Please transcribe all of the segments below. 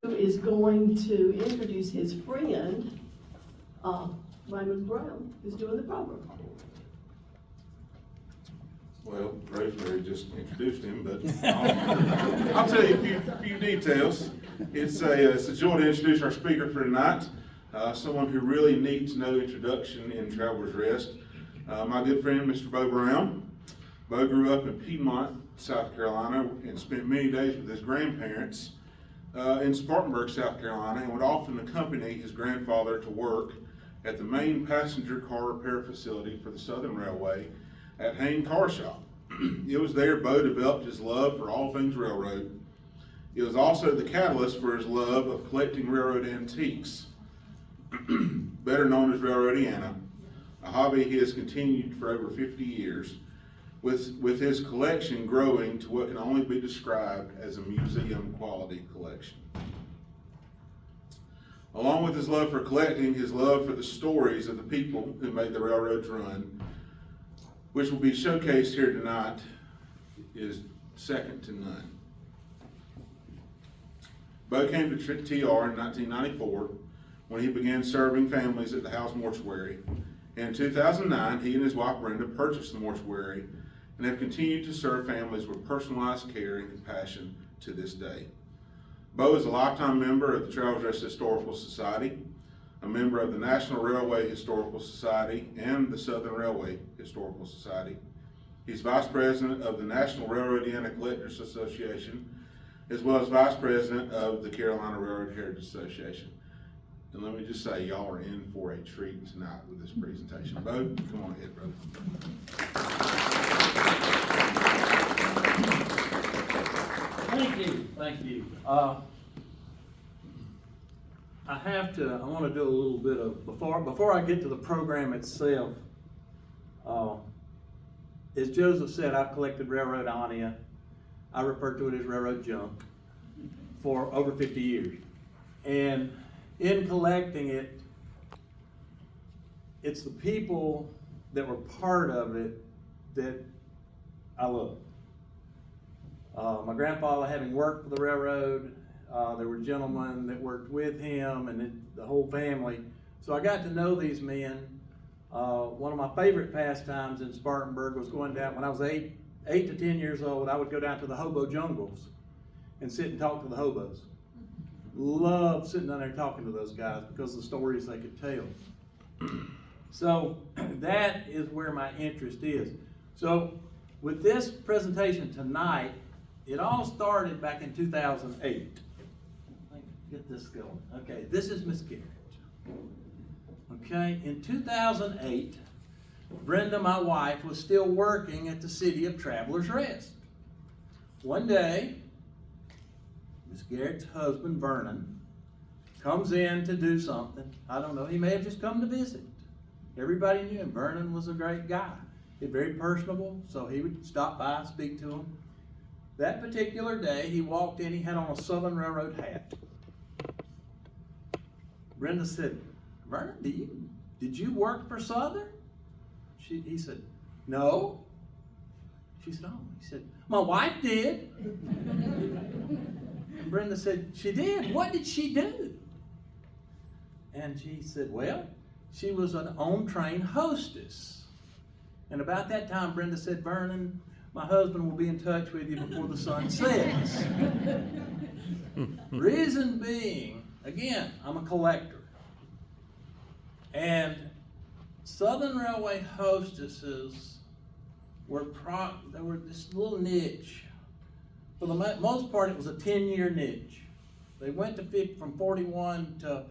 Is going to introduce his friend, Raymond Brown, who's doing the program. Well, Rosemary just introduced him, but I'll tell you a few details. It's a joy to introduce our speaker for tonight, someone who really needs no introduction in Traveler's Rest. My good friend, Mr. Bo Brown. Bo grew up in Piedmont, South Carolina, and spent many days with his grandparents in Spartanburg, South Carolina, and would often accompany his grandfather to work at the main passenger car repair facility for the Southern Railway at Hain Car Shop. It was there Bo developed his love for all things railroad. It was also the catalyst for his love of collecting railroad antiques, better known as Railroadiana, a hobby he has continued for over 50 years, with his collection growing to what can only be described as a museum quality collection. Along with his love for collecting, his love for the stories of the people who made the railroads run, which will be showcased here tonight, is second to none. Bo came to TR in 1994 when he began serving families at the House Mortuary. And in 2009, he and his wife Brenda purchased the mortuary and have continued to serve families with personalized care and compassion to this day. Bo is a lifetime member of the Traveler's Rest Historical Society, a member of the National Railway Historical Society and the Southern Railway Historical Society. He's vice president of the National Railroadiana Collectors Association, as well as vice president of the Carolina Railroad Heritage Association. And let me just say, y'all are in for a treat tonight with this presentation. Bo, come on ahead, brother. Thank you. I want to do a little bit of, before I get to the program itself, as Joseph said, I've collected Railroadiana. I refer to it as railroad junk for over 50 years. And in collecting it, it's the people that were part of it that I love. My grandfather, having worked for the railroad, there were gentlemen that worked with him and the whole family. So I got to know these men. One of my favorite pastimes in Spartanburg was going down, when I was 8 to 10 years old, I would go down to the hobo jungles and sit and talk to the hobos. Loved sitting down there talking to those guys because of the stories they could tell. So that is where my interest is. So with this presentation tonight, it all started back in 2008. Get this going. Okay, this is Miss Garrett. Okay, in 2008, Brenda, my wife, was still working at the city of Traveler's Rest. One day, Miss Garrett's husband, Vernon, comes in to do something. I don't know, he may have just come to visit. Everybody knew him. Vernon was a great guy. He's very personable, so he would stop by and speak to him. That particular day, he walked in, he had on a Southern Railroad hat. Brenda said, "Vernon, did you work for Southern?" He said, "No." She said, "Oh." He said, "My wife did." And Brenda said, "She did? What did she do?" And she said, "Well, she was an on-train hostess." And about that time, Brenda said, "Vernon, my husband will be in touch with you before the sun sets." Reason being, again, I'm a collector. And Southern Railway hostesses were this little niche. For the most part, it was a 10-year niche. They went to from 41 to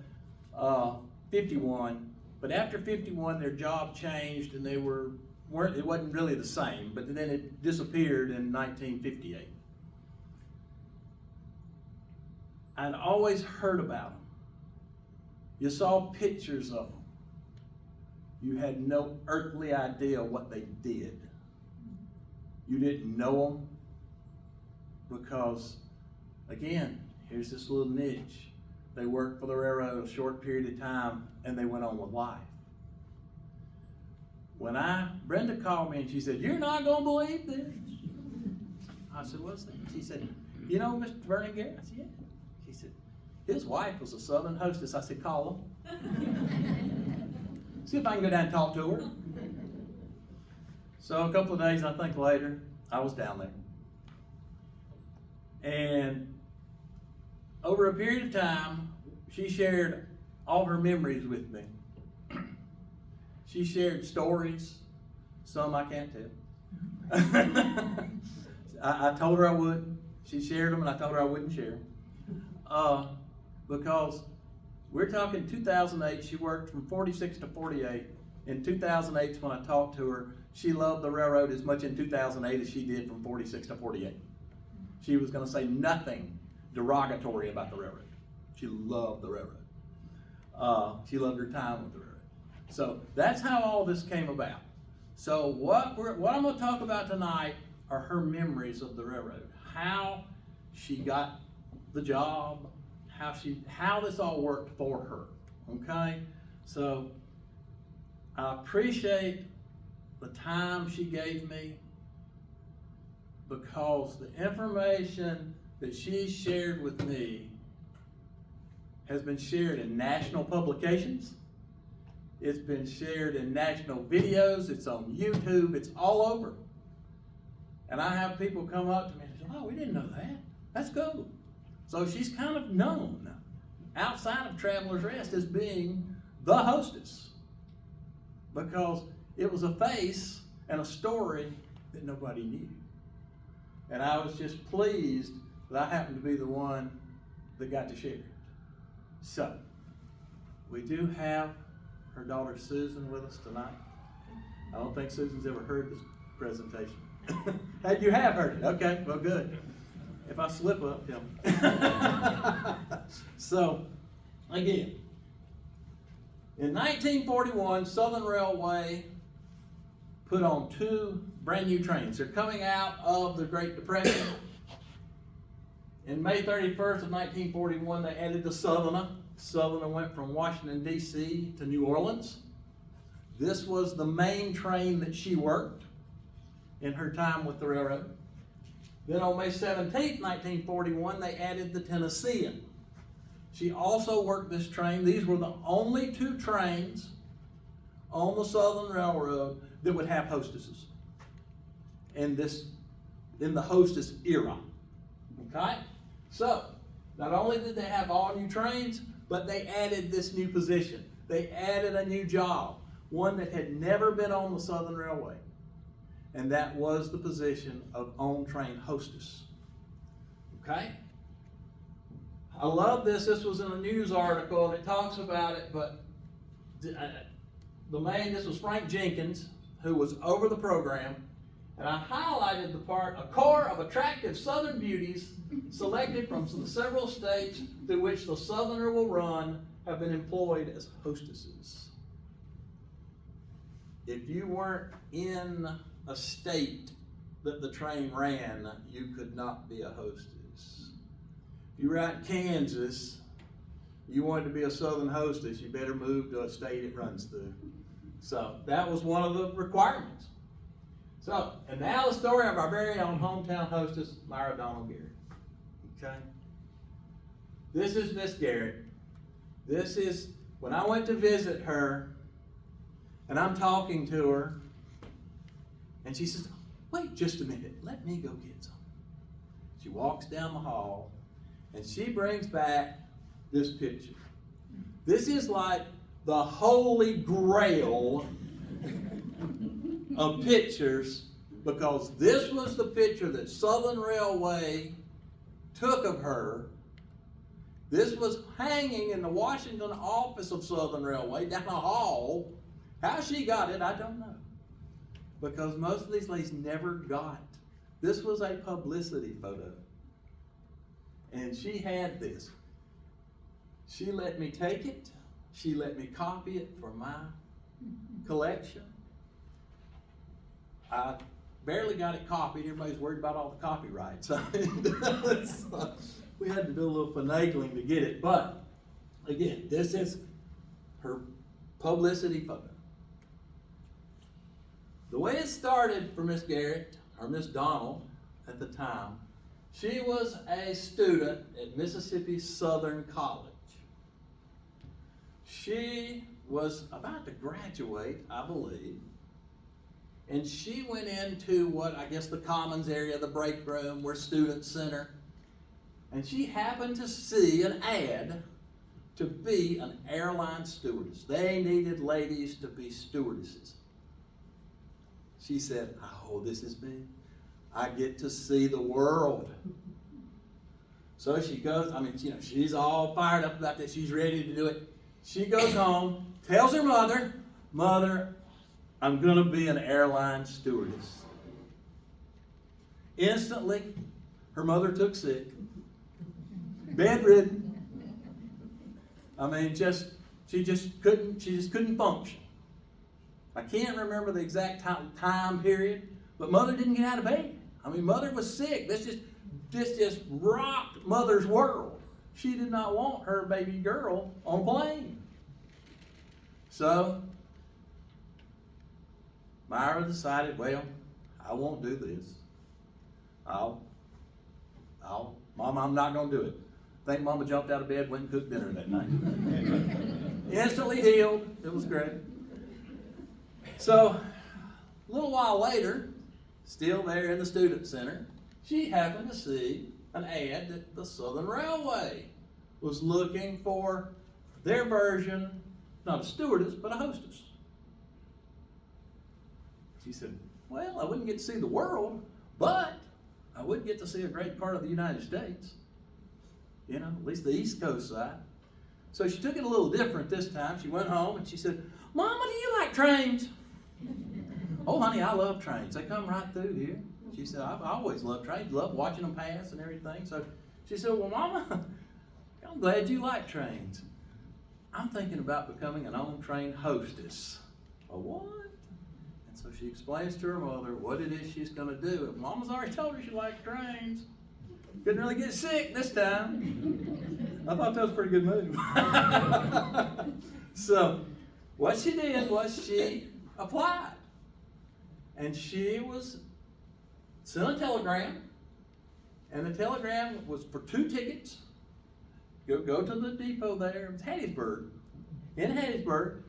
51, but after 51, their job changed and it wasn't really the same, but then it disappeared in 1958. I'd always heard about them. You saw pictures of them. You had no earthly idea what they did. You didn't know them because, again, here's this little niche. They worked for the railroad a short period of time and they went on with life. When Brenda called me and she said, "You're not going to believe this." I said, "What's that?" She said, "You know Mr. Vernon Garrett?" I said, "Yeah." She said, his wife was a Southern hostess. I said, call him. See if I can go down and talk to her. So a couple of days, I think later, I was down there. And over a period of time, she shared all her memories with me. She shared stories, some I can't tell. I told her I would. She shared them, and I told her I wouldn't share them. Because we're talking 2008, she worked from 46 to 48. In 2008 when I talked to her, she loved the railroad as much in 2008 as she did from 46 to 48. She was going to say nothing derogatory about the railroad. She loved the railroad. She loved her time with the railroad. So that's how all this came about. So what I'm going to talk about tonight are her memories of the railroad. How she got the job, how this all worked for her. Okay? So I appreciate the time she gave me, because the information that she shared with me has been shared in national publications. It's been shared in national videos. It's on YouTube. It's all over. And I have people come up to me and say, oh, we didn't know that. That's cool. So she's kind of known outside of Traveler's Rest as being the hostess, because it was a face and a story that nobody knew. And I was just pleased that I happened to be the one that got to share it. So, we do have her daughter Susan with us tonight. I don't think Susan's ever heard this presentation. Hey, you have heard it. Okay, well, good. If I slip up, tell me. So, again, in 1941, Southern Railway put on 2 brand new trains. They're coming out of the Great Depression. In May 31st of 1941, they added the Southerner. Southerner went from Washington, D.C. to New Orleans. This was the main train that she worked in her time with the railroad. Then on May 17th, 1941, they added the Tennessean. She also worked this train. These were the only 2 trains on the Southern Railroad that would have hostesses in the hostess era. Okay? So, not only did they have all new trains, but they added this new position. They added a new job, one that had never been on the Southern Railway. And that was the position of on-train hostess. Okay? I love this. This was in a news article, and it talks about it, but this was Frank Jenkins, who was over the program, and I highlighted the part, a corps of attractive Southern beauties selected from the several states through which the Southerner will run have been employed as hostesses. If you weren't in a state that the train ran, you could not be a hostess. If you were out in Kansas, you wanted to be a Southern hostess, you better move to a state it runs through. So that was one of the requirements. So, and now the story of our very own hometown hostess, Myra Donald Garrett. Okay? This is Miss Garrett. This is when I went to visit her, and I'm talking to her, and she says, wait just a minute, let me go get some. She walks down the hall, and she brings back this picture. This is like the holy grail of pictures, because this was the picture that Southern Railway took of her. This was hanging in the Washington office of Southern Railway down the hall. How she got it, I don't know, because most of these ladies never got. This was a publicity photo, and she had this. She let me take it. She let me copy it for my collection. I barely got it copied. Everybody's worried about all the copyrights. We had to do a little finagling to get it. But again, this is her publicity photo. The way it started for Miss Garrett, or Miss Donald at the time, She was a student at Mississippi Southern College. She was about to graduate, I believe, and she went into what I guess the commons area, the break room, where student center, and she happened to see an ad to be an airline stewardess. They needed ladies to be stewardesses. She said, oh, this is me. I get to see the world. So she goes, I mean, you know, she's all fired up about this. She's ready to do it. She goes home, tells her mother, Mother, I'm going to be an airline stewardess. Instantly, her mother took sick, bedridden. I mean, she just couldn't function. I can't remember the exact time period, but mother didn't get out of bed. I mean, mother was sick. This just rocked mother's world. She did not want her baby girl on a plane. So, Myra decided, well, I won't do this. Mom, I'm not going to do it. I think Mama jumped out of bed, went and cooked dinner that night. Instantly healed. It was great. So, a little while later, still there in the student center, she happened to see an ad that the Southern Railway was looking for their version, not a stewardess, but a hostess. She said, well, I wouldn't get to see the world, but I would get to see a great part of the United States. You know, at least the East Coast side. So she took it a little different this time. She went home and she said, Mama, do you like trains? Oh, honey, I love trains. They come right through here. She said, I've always loved trains, love watching them pass and everything. So she said, well, Mama, I'm glad you like trains. I'm thinking about becoming an on-train hostess. A what? And so she explains to her mother what it is she's going to do. And Mama's already told her she liked trains. Couldn't really get sick this time. I thought that was a pretty good move. So what she did was she applied. And she was sent a telegram. And the telegram was for 2 tickets. Go to the depot there. It was Hattiesburg. In Hattiesburg.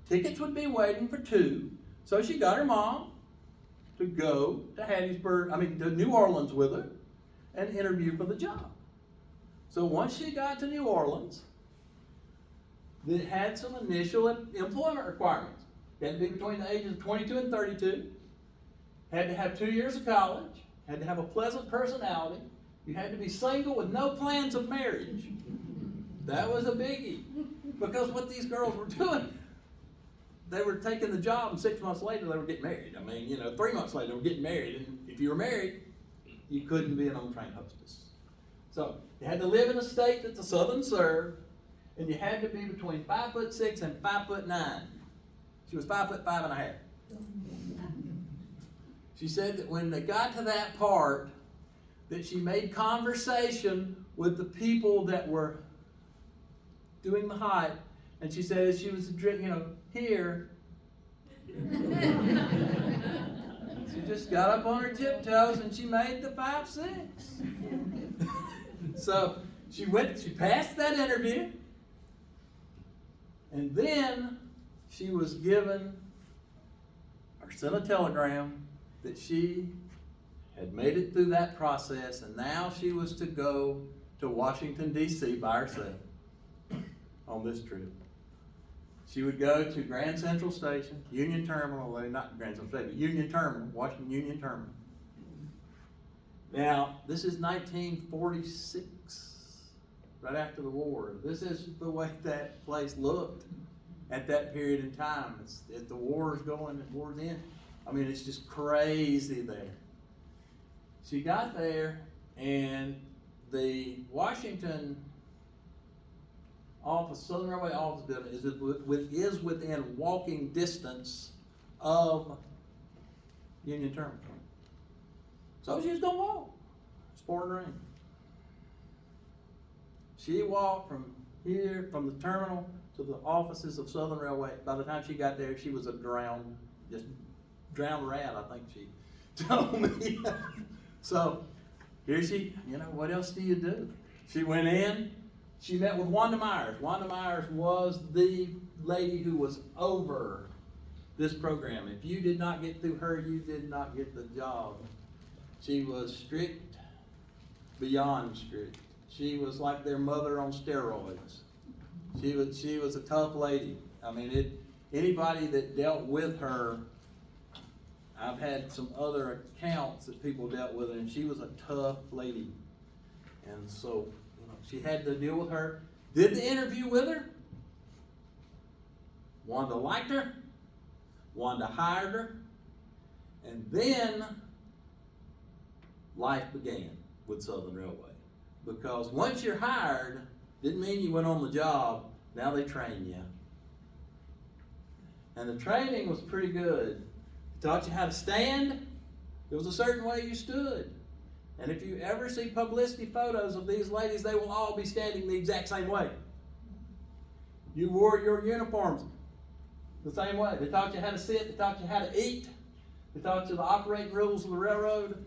Tickets would be waiting for 2. So she got her mom to go to New Orleans with her and interview for the job. So once she got to New Orleans, it had some initial employment requirements. You had to be between the ages of 22 and 32. Had to have 2 years of college. Had to have a pleasant personality. You had to be single with no plans of marriage. That was a biggie. Because what these girls were doing, they were taking the job and 6 months later they were getting married. I mean, 3 months later they were getting married. And if you were married, you couldn't be an on-train hostess. So you had to live in a state that the Southern served, and you had to be between 5'6" and 5'9". She was 5'5½". She said that when they got to that part, that she made conversation with the people that were doing the height, and she said as she was here. She just got up on her tiptoes and she made the 5'6". So she passed that interview, and then she was sent a telegram that she had made it through that process, and now she was to go to Washington, D.C. by herself on this trip. She would go to Grand Central Station, Union Terminal, not Grand Central Station, but Union Terminal, Washington Union Terminal. Now, this is 1946, right after the war. This is the way that place looked at that period in time. As the war's going and war's in. I mean, it's just crazy there. She got there, and the Washington office, Southern Railway office building is within walking distance of Union Terminal. So she was gonna walk. It's pouring rain. She walked from the terminal to the offices of Southern Railway. By the time she got there, she was a drowned rat, I think she told me. So here she, what else do you do? She went in, she met with Wanda Myers. Wanda Myers was the lady who was over this program. If you did not get through her, you did not get the job. She was strict, beyond strict. She was like their mother on steroids. She was a tough lady. I mean, anybody that dealt with her, I've had some other accounts that people dealt with her, and she was a tough lady. And so, she had to deal with her. Did the interview with her. Wanda liked her. Wanda hired her. And then life began with Southern Railway. Because once you're hired, didn't mean you went on the job. Now they train you. And the training was pretty good. They taught you how to stand. There was a certain way you stood. And if you ever see publicity photos of these ladies, they will all be standing the exact same way. You wore your uniforms the same way. They taught you how to sit. They taught you how to eat. They taught you the operating rules of the railroad.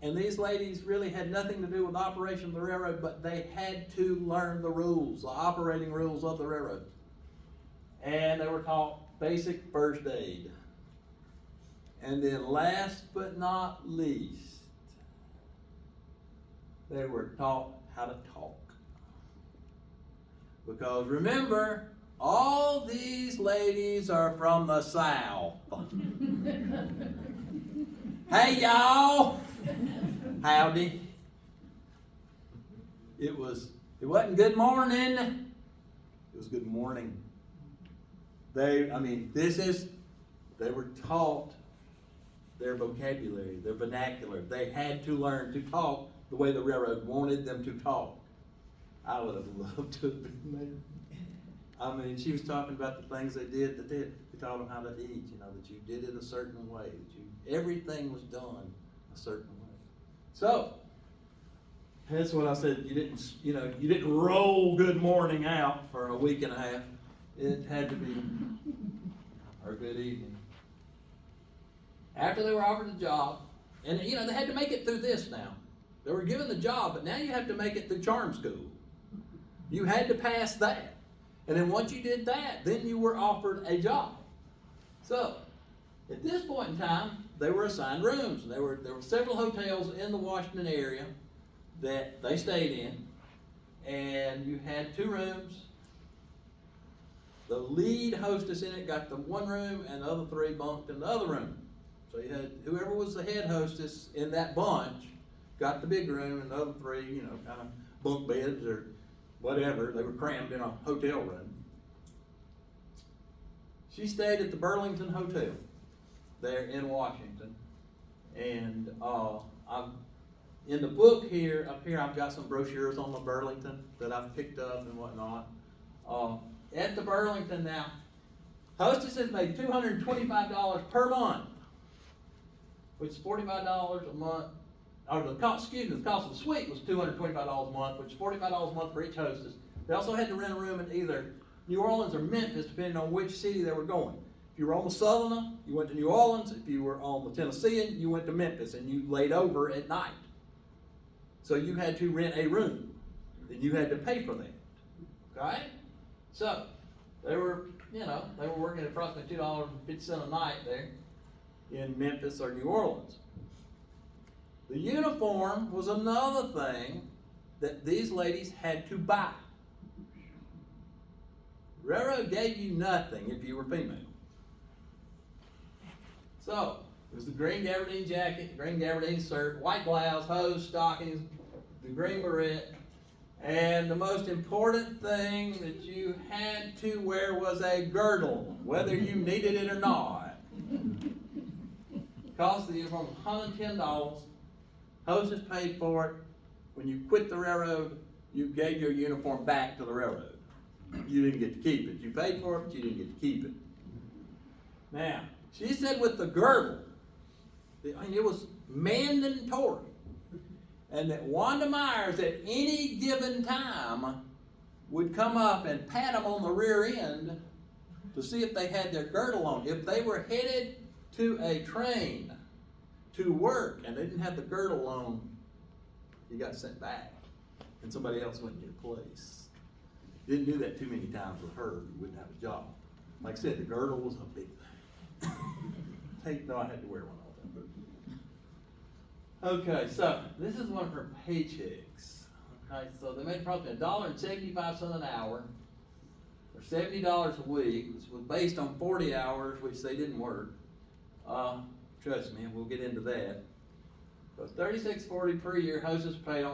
And these ladies really had nothing to do with the operation of the railroad, but they had to learn the rules, the operating rules of the railroad. And they were taught basic first aid. And then last but not least, they were taught how to talk. Because remember, all these ladies are from the South. Hey y'all! Howdy. It wasn't good morning. It was good morning. They were taught their vocabulary, their vernacular. They had to learn to talk the way the railroad wanted them to talk. I would have loved to have been there. She was talking about the things they did. They taught them how to eat, that you did it a certain way, everything was done a certain way. So, that's what I said. You didn't roll good morning out for a week and a half. It had to be our good evening. After they were offered the job, and they had to make it through this now. They were given the job, but now you have to make it through charm school. You had to pass that. And then once you did that, then you were offered a job. So, at this point in time, they were assigned rooms. There were several hotels in the Washington area that they stayed in, and you had 2 rooms. The lead hostess in it got the one room, and the other 3 bunked in the other room. So you had whoever was the head hostess in that bunch got the big room, and the other 3, kind of bunk beds or whatever. They were crammed in a hotel room. She stayed at the Burlington Hotel there in Washington. And in the book up here, I've got some brochures on the Burlington that I've picked up and whatnot. At the Burlington now, hostesses made $225 per month, which is $45 a month. Or the cost of the suite was $225 a month, which is $45 a month for each hostess. They also had to rent a room in either New Orleans or Memphis, depending on which city they were going. If you were on the Southerner, you went to New Orleans. If you were on the Tennessean, you went to Memphis, and you laid over at night. So you had to rent a room, and you had to pay for that. Okay? So they were working at approximately $2.50 a night there in Memphis or New Orleans. The uniform was another thing that these ladies had to buy. Railroad gave you nothing if you were female. So, it was the green gabardine jacket, green gabardine shirt, white blouse, hose, stockings, the green beret, and the most important thing that you had to wear was a girdle, whether you needed it or not. Cost of the uniform was $110. Hostess paid for it. When you quit the railroad, you gave your uniform back to the railroad. You didn't get to keep it. You paid for it, but you didn't get to keep it. Now, she said with the girdle, it was mandatory, and that Wanda Myers at any given time would come up and pat them on the rear end to see if they had their girdle on. If they were headed to a train to work and they didn't have the girdle on, you got sent back, and somebody else went in your place. Didn't do that too many times with her, you wouldn't have a job. Like I said, the girdle was a big thing. No, I had to wear one all the time. Okay, so this is one of her paychecks. Okay, so they made probably $1.75 an hour, or $70 a week, which was based on 40 hours, which they didn't work. Trust me, we'll get into that. But $36.40 per year, Hostess paid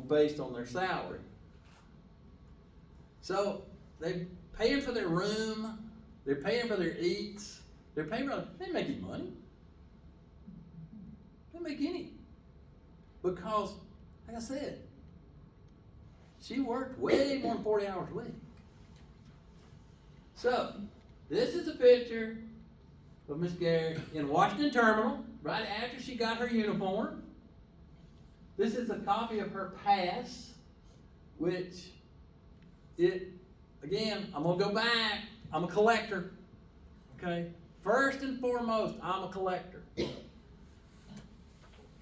based on their salary. So they paying for their room, they're paying for their eats, they're paying for, they didn't make any money. They didn't make any. Because, like I said, she worked way more than 40 hours a week. So, this is a picture of Miss Gary in Washington Terminal, right after she got her uniform. This is a copy of her pass, which again, I'm gonna go back, I'm a collector, okay? First and foremost, I'm a collector.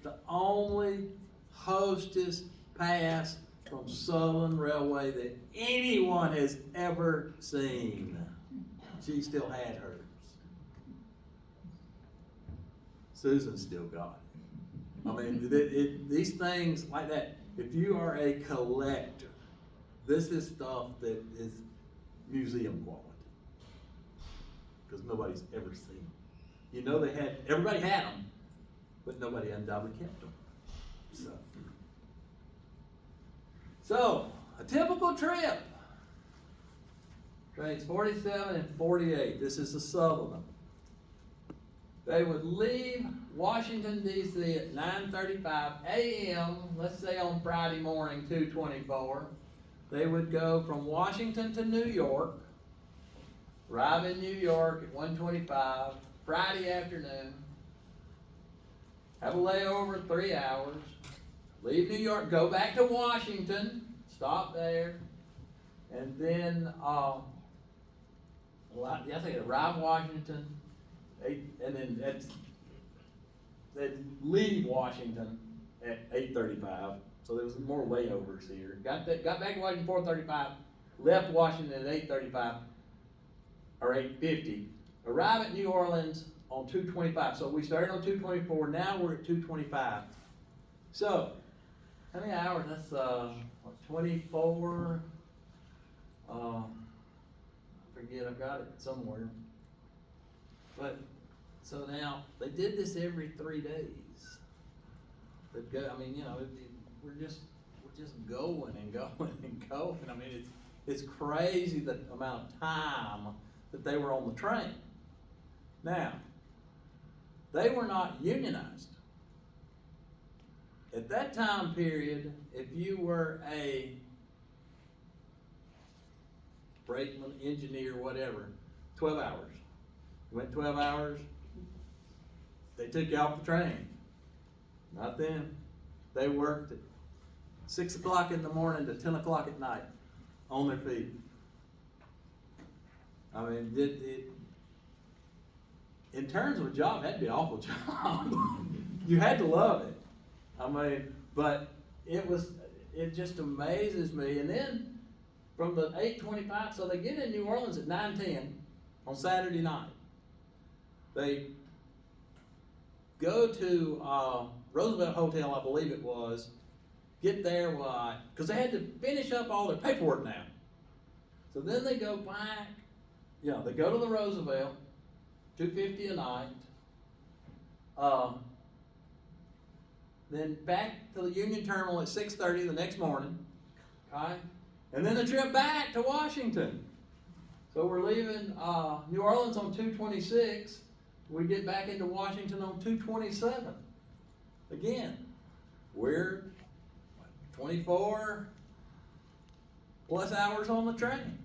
The only Hostess pass from Southern Railway that anyone has ever seen. She still had hers. Susan still got it. I mean, these things like that, if you are a collector, this is stuff that is museum quality. Because nobody's ever seen them. You know everybody had them, but nobody undoubtedly kept them. So, a typical trip. Trains 47 and 48. This is the Southern. They would leave Washington, D.C. at 9:35 a.m., let's say on Friday morning, 2:24. They would go from Washington to New York, arrive in New York at 1:25, Friday afternoon, have a layover 3 hours, leave New York, go back to Washington, stop there, and then, I think arrive in Washington, and then they'd leave Washington at 8:35, so there was more layovers here. Got back to Washington 4:35, left Washington at 8:35, or 8:50, arrive at New Orleans on 2:25. So we started on 2:24, now we're at 2:25. So, how many hours? That's 24, I forget, I've got it somewhere. But, so now, they did this every 3 days. They'd go, I mean, you know, we're just going and going and going. I mean, it's crazy the amount of time that they were on the train. Now, they were not unionized. At that time period, if you were a brakeman, engineer, whatever, 12 hours. You went 12 hours, they took you off the train. Not them. They worked at 6 o'clock in the morning to 10 o'clock at night on their feet. I mean, in terms of a job, it had to be an awful job. You had to love it. I mean, but it just amazes me. And then from the 8:25, so they get in New Orleans at 9:10 on Saturday night. They go to Roosevelt Hotel, I believe it was, get there, because they had to finish up all their paperwork now. So then they go back, they go to the Roosevelt, $250 a night. Then back to the Union Terminal at 6:30 the next morning, okay? And then the trip back to Washington. So we're leaving New Orleans on 2:26. We get back into Washington on 2:27. Again, we're 24 plus hours on the train.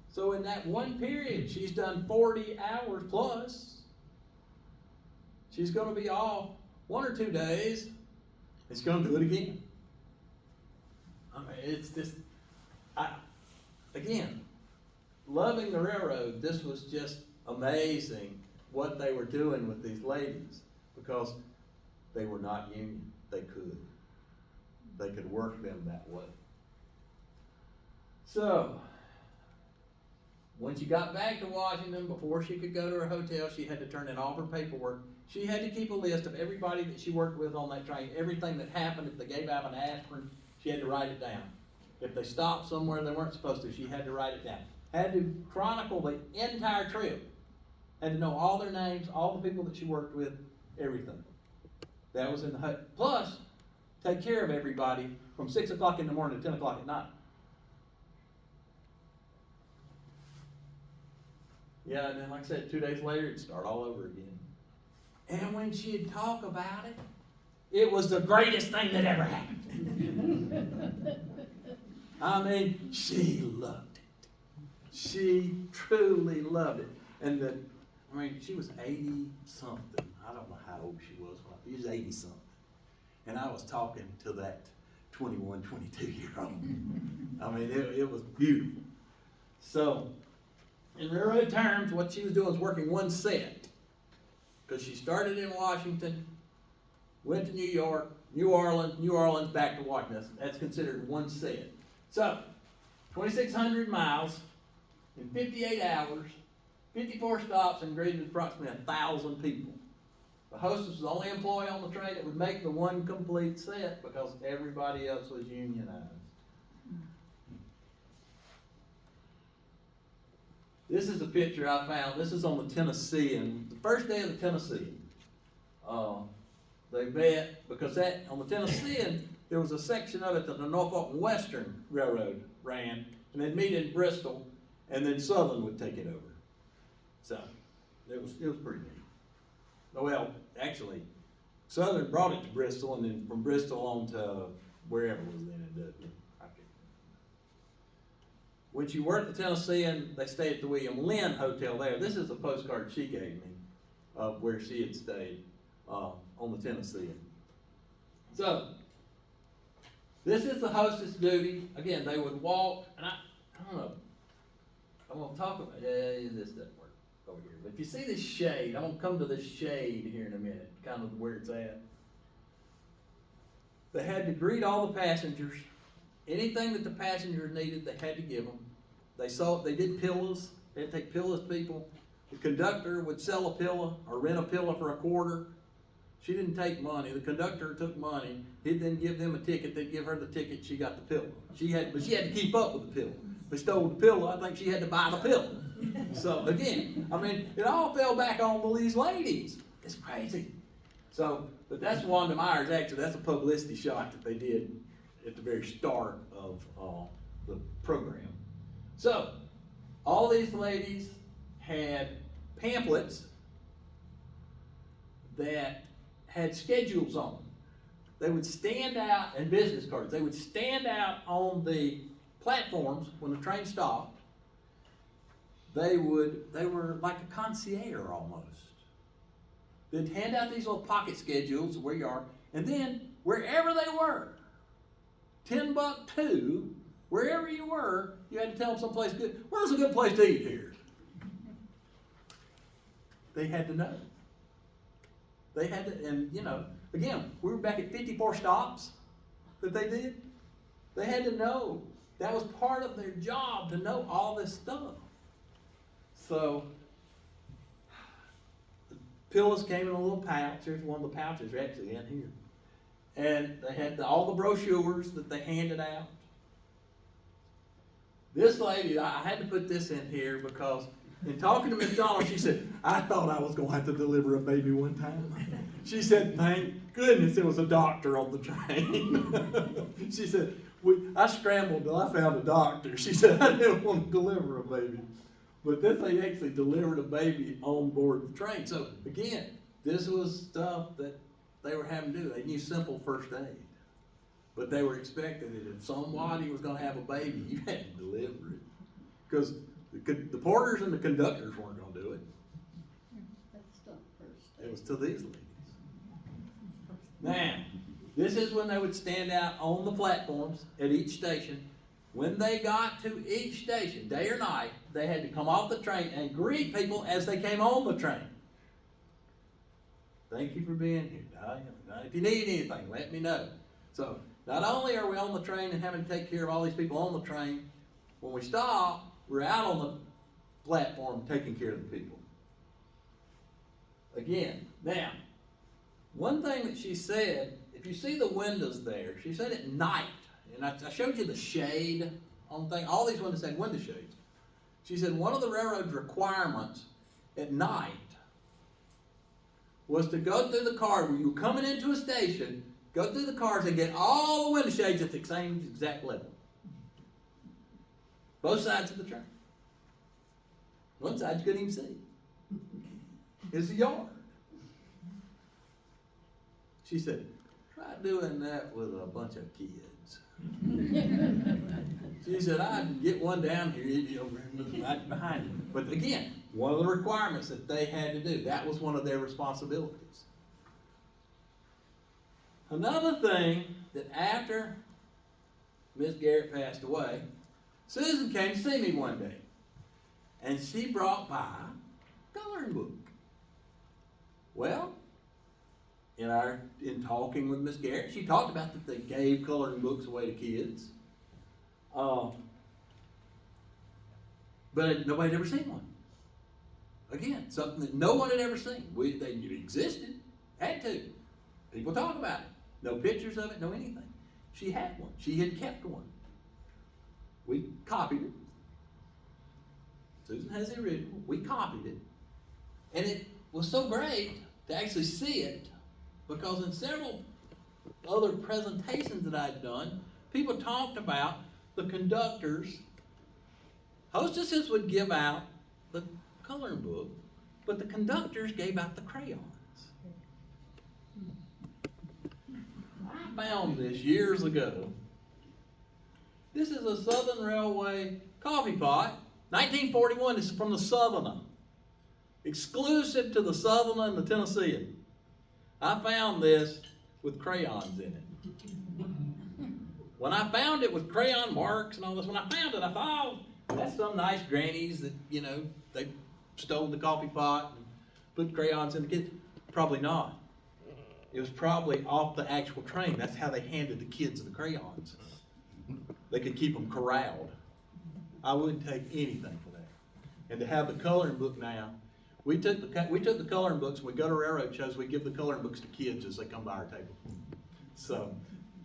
So in that one period, she's done 40 hours plus. She's going to be off 1 or 2 days. It's going to do it again. I mean, it's just, again, loving the railroad, this was just amazing what they were doing with these ladies, because they were not union. They could. they could work them that way. So, when she got back to Washington, before she could go to her hotel, she had to turn in all her paperwork. She had to keep a list of everybody that she worked with on that train, everything that happened. If they gave out an aspirin, she had to write it down. If they stopped somewhere they weren't supposed to, she had to write it down. Had to chronicle the entire trip. Had to know all their names, all the people that she worked with, everything. That was in the hut. Plus, take care of everybody from 6 o'clock in the morning to 10 o'clock at night. Yeah, and then like I said, 2 days later, it'd start all over again. And when she'd talk about it, it was the greatest thing that ever happened. I mean, she loved it. She truly loved it. And she was 80-something. I don't know how old she was. She was 80-something. And I was talking to that 21, 22-year-old. I mean, it was beautiful. So, in railroad terms, what she was doing was working one set. Because she started in Washington, went to New York, New Orleans, back to Washington. That's considered one set. So, 2,600 miles in 58 hours, 54 stops, and greeted approximately 1,000 people. The hostess was the only employee on the train that would make the one complete set because everybody else was unionized. This is a picture I found. This is on the Tennessean, the first day of the Tennessean. They met, because on the Tennessean, there was a section of it that the Norfolk and Western Railroad ran, and they'd meet in Bristol, and then Southern would take it over. So, it was pretty neat. Well, actually, Southern brought it to Bristol, and then from Bristol on to wherever it was then in Dublin. When she worked the Tennessean, they stayed at the William Lynn Hotel there. This is a postcard she gave me of where she had stayed on the Tennessean. So, this is the hostess duty. Again, they would walk, and I don't know. I'm going to talk about this doesn't work over here. But if you see this shade, I'm going to come to this shade here in a minute, kind of where it's at. They had to greet all the passengers. Anything that the passengers needed, they had to give them. They did pillows. They had to take pillows to people. The conductor would sell a pillow or rent a pillow for a quarter. She didn't take money. The conductor took money. He'd then give them a ticket. They'd give her the ticket. She got the pillow. But she had to keep up with the pillow. If they stole the pillow, I think she had to buy the pillow. So again, I mean, it all fell back on these ladies. It's crazy. So, but that's Wanda Myers. Actually, that's a publicity shot that they did at the very start of the program. So, all these ladies had pamphlets that had schedules on them. They would stand out, and business cards, they would stand out on the platforms when the train stopped. They were like a concierge almost. They'd hand out these little pocket schedules where you are, and then wherever they were, Timbuktu, wherever you were, you had to tell them someplace good. Where's a good place to eat here? They had to know. They had to, and again, we were back at 54 stops that they did. They had to know. That was part of their job, to know all this stuff. So, the pillows came in a little pouch. There's one of the pouches actually in here. And they had all the brochures that they handed out. This lady, I had to put this in here because in talking to Miss Donald, she said, I thought I was going to have to deliver a baby one time. She said, thank goodness there was a doctor on the train. She said, I scrambled till I found a doctor. She said, I didn't want to deliver a baby. But this lady actually delivered a baby on board the train. So again, this was stuff that they were having to do. They knew simple first aid. But they were expecting it. If somebody was going to have a baby, you had to deliver it. Because the porters and the conductors weren't going to do it. That's the first. It was to these ladies. Now, this is when they would stand out on the platforms at each station. When they got to each station, day or night, they had to come off the train and greet people as they came on the train. Thank you for being here. If you need anything, let me know. So, Not only are we on the train and having to take care of all these people on the train, when we stop, we're out on the platform taking care of the people. Again, now, one thing that she said, if you see the windows there, she said at night, and I showed you the shade on the thing, all these windows had window shades. She said one of the railroad's requirements at night was to go through the car when you were coming into a station, go through the cars and get all the window shades at the same exact level. Both sides of the train. One side you couldn't even see. It's the yard. She said, try doing that with a bunch of kids. She said, I can get one down here, you'd be over right behind you. But again, one of the requirements that they had to do, that was one of their responsibilities. Another thing that after Miss Garrett passed away, Susan came to see me one day. And she brought by a coloring book. Well, in talking with Miss Garrett, she talked about that they gave coloring books away to kids. But nobody had ever seen one. Again, something that no one had ever seen. They knew it existed, had to. People talk about it. No pictures of it, no anything. She had one. She had kept one. We copied it. Susan has the original. We copied it. And it was so great to actually see it, because in several other presentations that I'd done, people talked about the conductors. Hostesses would give out the coloring book, but the conductors gave out the crayons. I found this years ago. This is a Southern Railway coffee pot, 1941. This is from the Southerner, exclusive to the Southerner and the Tennessean. I found this with crayons in it. When I found it with crayon marks and all this, when I found it, I thought, oh, that's some nice grannies that, they stole the coffee pot and put crayons in the kids. Probably not. It was probably off the actual train. That's how they handed the kids the crayons. They could keep them corralled. I wouldn't take anything for that. And to have the coloring book now, we took the coloring books, when we go to railroad shows, we give the coloring books to kids as they come by our table. So,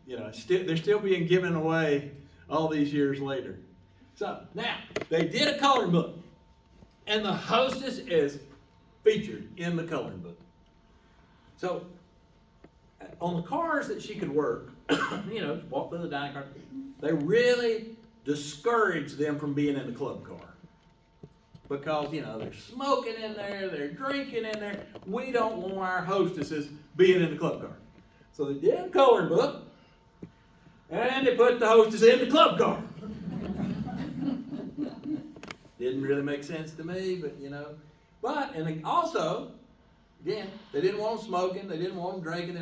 they're still being given away all these years later. So, now, they did a coloring book, and the Hostess is featured in the coloring book. So, on the cars that she could work, walk through the dining car, they really discouraged them from being in the club car. Because, they're smoking in there, they're drinking in there. We don't want our hostesses being in the club car. So they did a coloring book, and they put the hostess in the club car. Didn't really make sense to me, but and then also, again, they didn't want them smoking, they didn't want them drinking,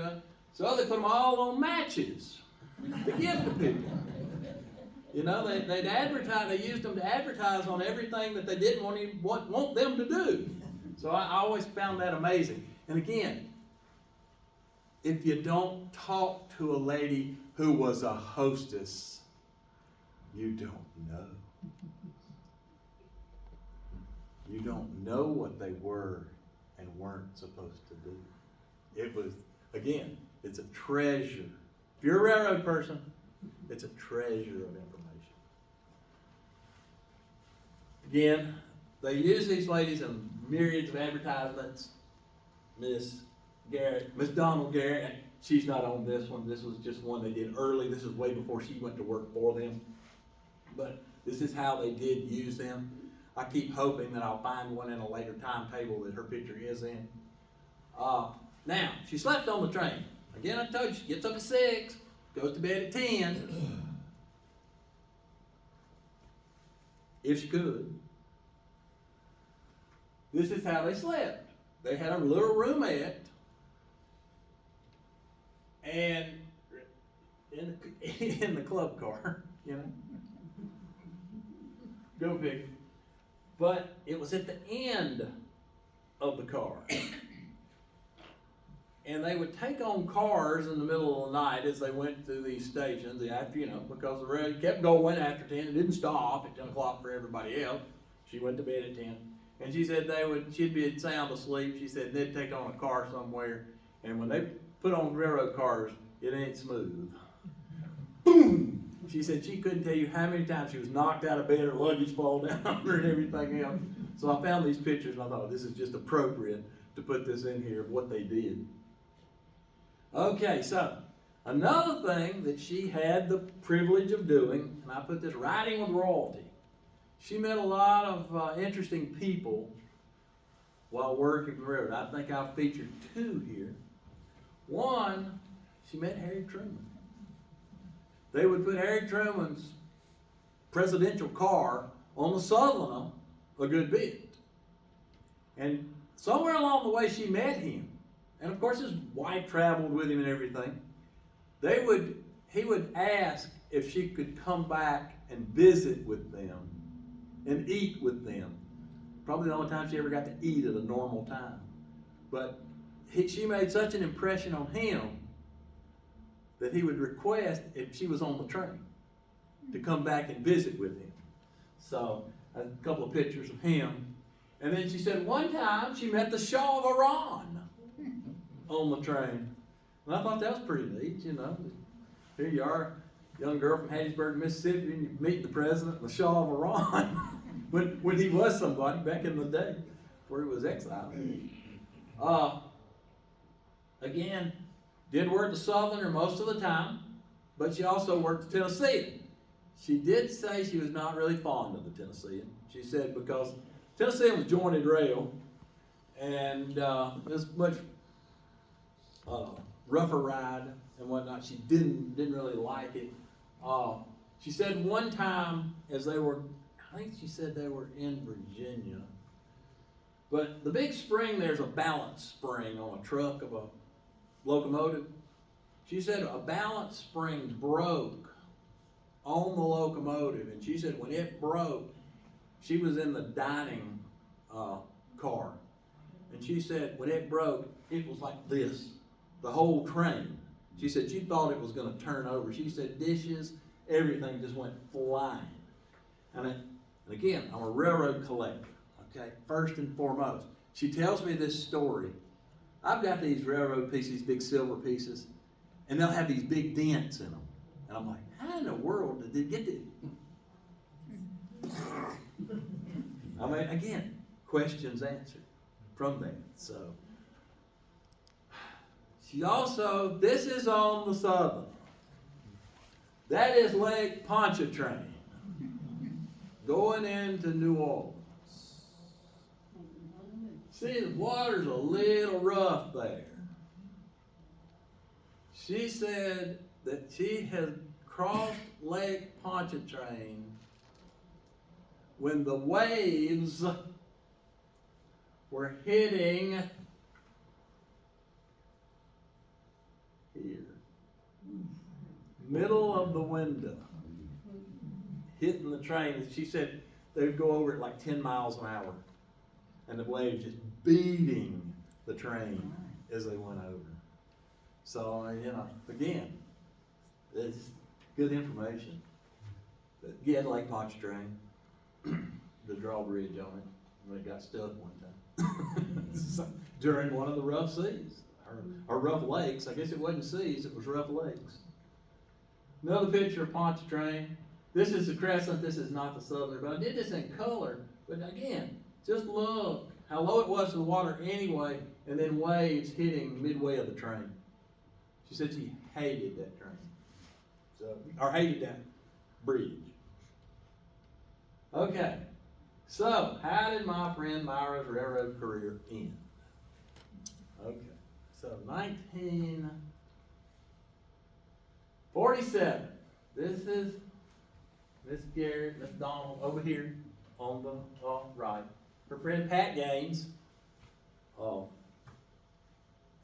so they put them all on matches to give to people. They'd advertise, they used them to advertise on everything that they didn't want them to do. So I always found that amazing. And again, if you don't talk to a lady who was a hostess, you don't know. You don't know what they were and weren't supposed to do. It was, again, it's a treasure. If you're a railroad person, it's a treasure of information. Again, they use these ladies in myriads of advertisements. Miss Donald Garrett, she's not on this one. This was just one they did early. This is way before she went to work for them. But this is how they did use them. I keep hoping that I'll find one in a later timetable that her picture is in. Now, she slept on the train. Again, I told you, she gets up at 6, goes to bed at 10. If she could. This is how they slept. They had a little roomette, and in the club car, Go figure. But it was at the end of the car. and they would take on cars in the middle of the night as they went through these stations after, because the railroad kept going after 10. It didn't stop at 10 o'clock for everybody else. She went to bed at 10. And she said she'd be sound asleep. She said they'd take on a car somewhere, and when they put on railroad cars, it ain't smooth. Boom! She said she couldn't tell you how many times she was knocked out of bed, her luggage fall down on her and everything else. So I found these pictures and I thought this is just appropriate to put this in here of what they did. Okay, so another thing that she had the privilege of doing, and I put this riding with royalty. She met a lot of interesting people while working the railroad. I think I've featured two here. One, she met Harry Truman. They would put Harry Truman's presidential car on the Southerner a good bit. And somewhere along the way she met him. And of course his wife traveled with him and everything. He would ask if she could come back and visit with them and eat with them. Probably the only time she ever got to eat at a normal time. But she made such an impression on him that he would request, if she was on the train, to come back and visit with him. So, a couple of pictures of him. And then she said one time she met the Shah of Iran on the train. And I thought that was pretty neat, Here you are, young girl from Hattiesburg, Mississippi, and you meet the president and the Shah of Iran when he was somebody back in the day before he was exiled. Again, did work the Southerner most of the time, but she also worked the Tennessean. She did say she was not really fond of the Tennessean. She said because Tennessean was jointed rail, and it was much rougher ride and whatnot. She didn't really like it. She said one time as they were, I think she said they were in Virginia, but the big spring, there's a balance spring on a truck of a locomotive. She said a balance spring broke on the locomotive, and she said when it broke, she was in the dining car, and she said when it broke, it was like this, the whole train. She said she thought it was going to turn over. She said dishes, everything just went flying. And again, I'm a railroad collector, okay, first and foremost. She tells me this story. I've got these railroad pieces, big silver pieces, and they'll have these big dents in them. And I'm like, how in the world did they get this? I mean, again, questions answered from that. So, she also, this is on the Southern. That is Lake Pontchartrain, going into New Orleans. See, the water's a little rough there. She said that she had crossed Lake Pontchartrain when the waves were hitting here, middle of the window, hitting the train. She said they would go over at like 10 miles an hour, and the waves just beating the train as they went over. So, again, it's good information. But you had Lake Pontchartrain, the drawbridge on it, when it got stuck one time. So, during one of the rough seas, or rough lakes. I guess it wasn't seas, it was rough lakes. Another picture of Pontchartrain. This is the crescent, this is not the Southerner, but I did this in color. But again, just look how low it was to the water anyway, and then waves hitting midway of the train. She said she hated that train, or hated that bridge. Okay, so how did my friend Myra's railroad career end? Okay, so 1947. This is Miss Garrett, Miss Donald over here on the right. Her friend Pat Gaines.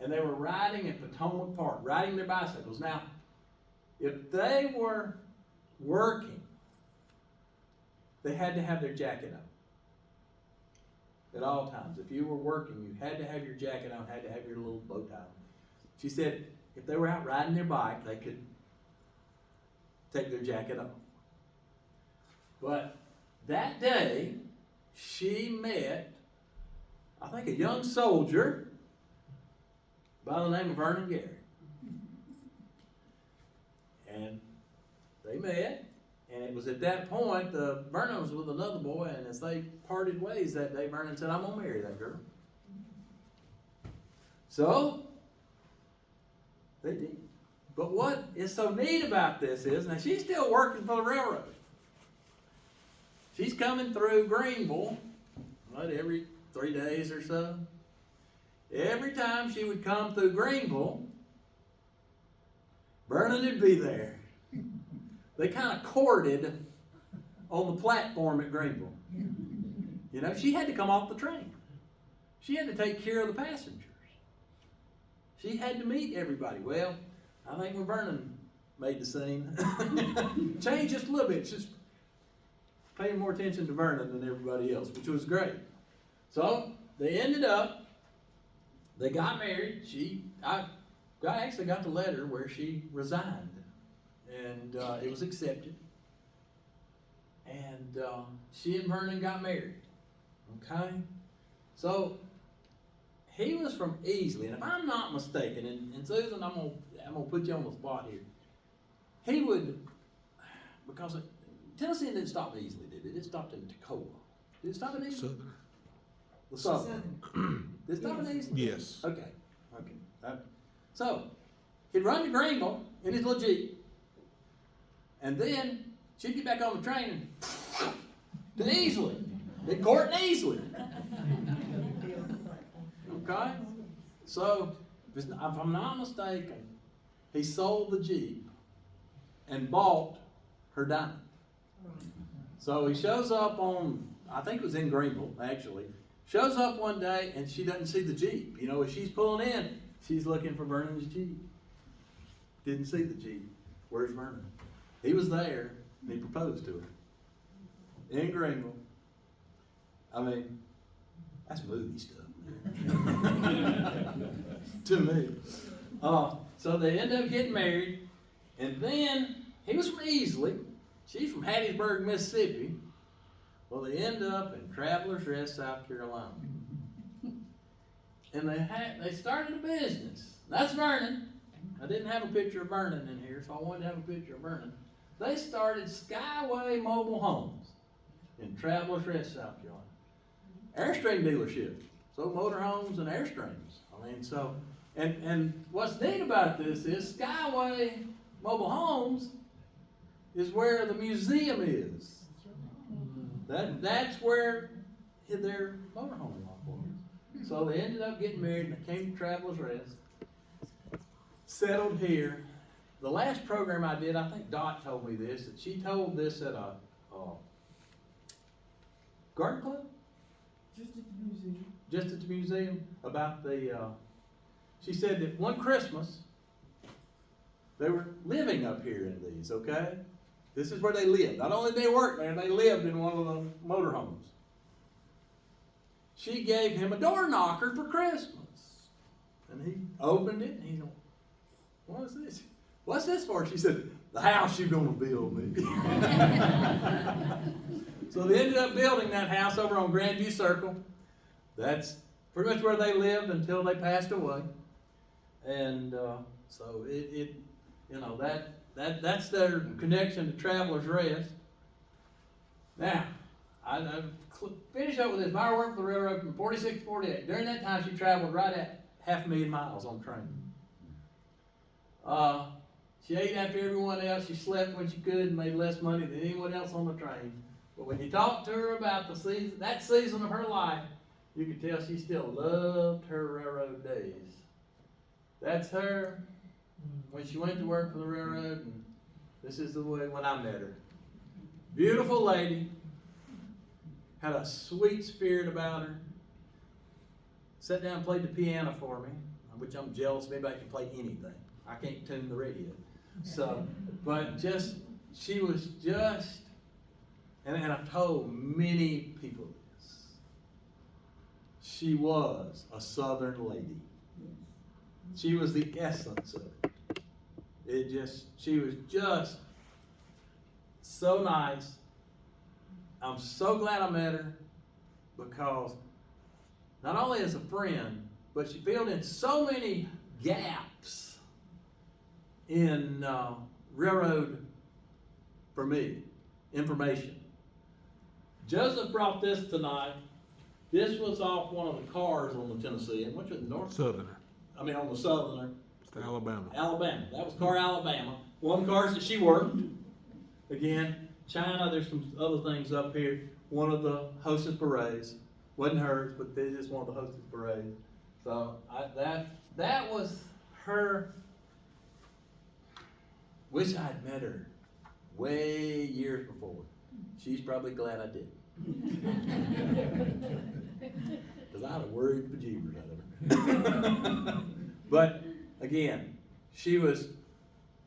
And they were riding at Potomac Park, riding their bicycles. Now, if they were working, they had to have their jacket on at all times. If you were working, you had to have your jacket on, had to have your little bow tie on. She said if they were out riding their bike, they could take their jacket off. But that day, she met, I think, a young soldier by the name of Vernon Gary. And they met, and it was at that point, Vernon was with another boy, and as they parted ways that day, Vernon said, I'm gonna marry that girl. So, they did. But what is so neat about this is, now she's still working for the railroad. She's coming through Greenville, what, every 3 days or so. Every time she would come through Greenville, Vernon would be there. They kind of courted on the platform at Greenville. You know, she had to come off the train. She had to take care of the passengers. She had to meet everybody. Well, I think when Vernon made the scene, changed just a little bit, just paying more attention to Vernon than everybody else, which was great. So they ended up, they got married. I actually got the letter where she resigned, and it was accepted. And she and Vernon got married. Okay, so he was from Easley, and if I'm not mistaken, and Susan, I'm gonna put you on the spot here. He would, because Tennessee didn't stop in Easley, did it? It stopped in Toccoa. Did it stop in Easley? Southern. The Southern. Did it stop in Easley? Yes. Okay. So he'd run to Greenville in his little Jeep, and then she'd get back on the train and to Easley. They'd court in Easley. Okay? So, if I'm not mistaken, he sold the Jeep and bought her diamond. So he shows up on, I think it was in Greenville, actually. Shows up one day and she doesn't see the Jeep. You know, as she's pulling in, she's looking for Vernon's Jeep. Didn't see the Jeep. Where's Vernon? He was there and he proposed to her. In Greenville. I mean, that's movie stuff. To me. So they end up getting married, and then he was from Easley, she's from Hattiesburg, Mississippi. Well, they end up in Travelers Rest, South Carolina, and they started a business. That's Vernon. I didn't have a picture of Vernon in here, so I wanted to have a picture of Vernon. They started Skyway Mobile Homes in Travelers Rest, South Carolina. Airstream dealership. So motorhomes and Airstreams. I mean, so, and what's neat about this is Skyway Mobile Homes is where the museum is. That's where their motorhome lot was. So they ended up getting married and they came to Travelers Rest. Settled here. The last program I did, I think Dot told me this, that she told this at a garden club? Just at the museum about she said that one Christmas, they were living up here in these, okay? This is where they lived. Not only did they work there, they lived in one of the motorhomes. She gave him a door knocker for Christmas. And he opened it and he's like, what is this? What's this for? She said, the house you're gonna build me. So they ended up building that house over on Grandview Circle. That's pretty much where they lived until they passed away. And so that's their connection to Travelers Rest. Now, I finish up with this. My work for the railroad from 46 to 48. During that time, she traveled right at 500,000 miles on train. She ate after everyone else. She slept when she could and made less money than anyone else on the train. But when you talk to her about that season of her life, you could tell she still loved her railroad days. That's her when she went to work for the railroad, and this is the way when I met her. Beautiful lady, had a sweet spirit about her. Sat down and played the piano for me, which I'm jealous of anybody can play anything. I can't tune the radio. So, but she was just, and I've told many people this, she was a Southern lady. She was the essence of it. She was just so nice. I'm so glad I met her because not only as a friend, but she filled in so many gaps in railroad, for me, information. Joseph brought this tonight. This was off one of the cars on the Tennessee, and which was North? Southerner. I mean, on the Southerner. It's the Alabama. Alabama. That was car Alabama. One of the cars that she worked. Again, China, there's some other things up here. One of the Hostess berets. Wasn't hers, but they just one of the Hostess berets. So that was her. Wish I'd met her way years before. She's probably glad I did. Because I'd have worried the bejeebers out of her. But again, she was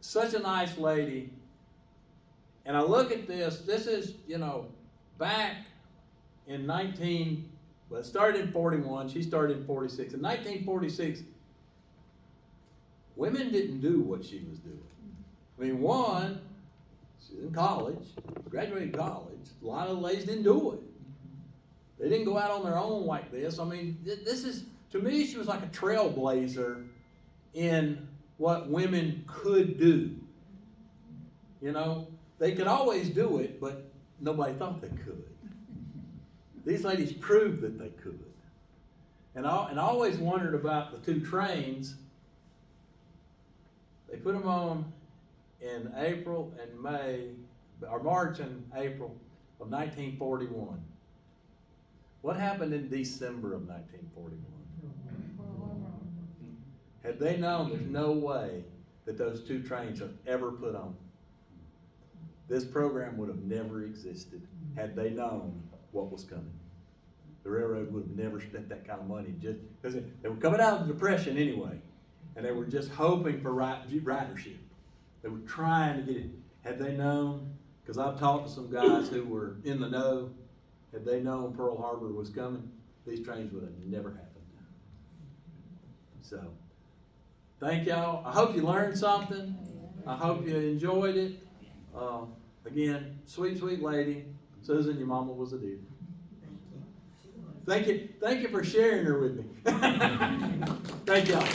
such a nice lady. And I look at this is, back in it started in 41, she started in 46. In 1946, women didn't do what she was doing. I mean, one, she's in college, graduated college. A lot of the ladies didn't do it. They didn't go out on their own like this. I mean, this is, to me, she was like a trailblazer in what women could do. They could always do it, but nobody thought they could. These ladies proved that they could. And I always wondered about the two trains. They put them on in April and May, or March and April of 1941. What happened in December of 1941? Had they known, there's no way that those two trains are ever put on. This program would have never existed had they known what was coming. The railroad would have never spent that kind of money just because they were coming out of the Depression anyway, and they were just hoping for ridership. They were trying to get it. Had they known, because I've talked to some guys who were in the know, had they known Pearl Harbor was coming, these trains would have never happened. So, thank y'all. I hope you learned something. I hope you enjoyed it. Again, sweet, sweet lady. Susan, your mama was a dear. Thank you for sharing her with me. Thank y'all.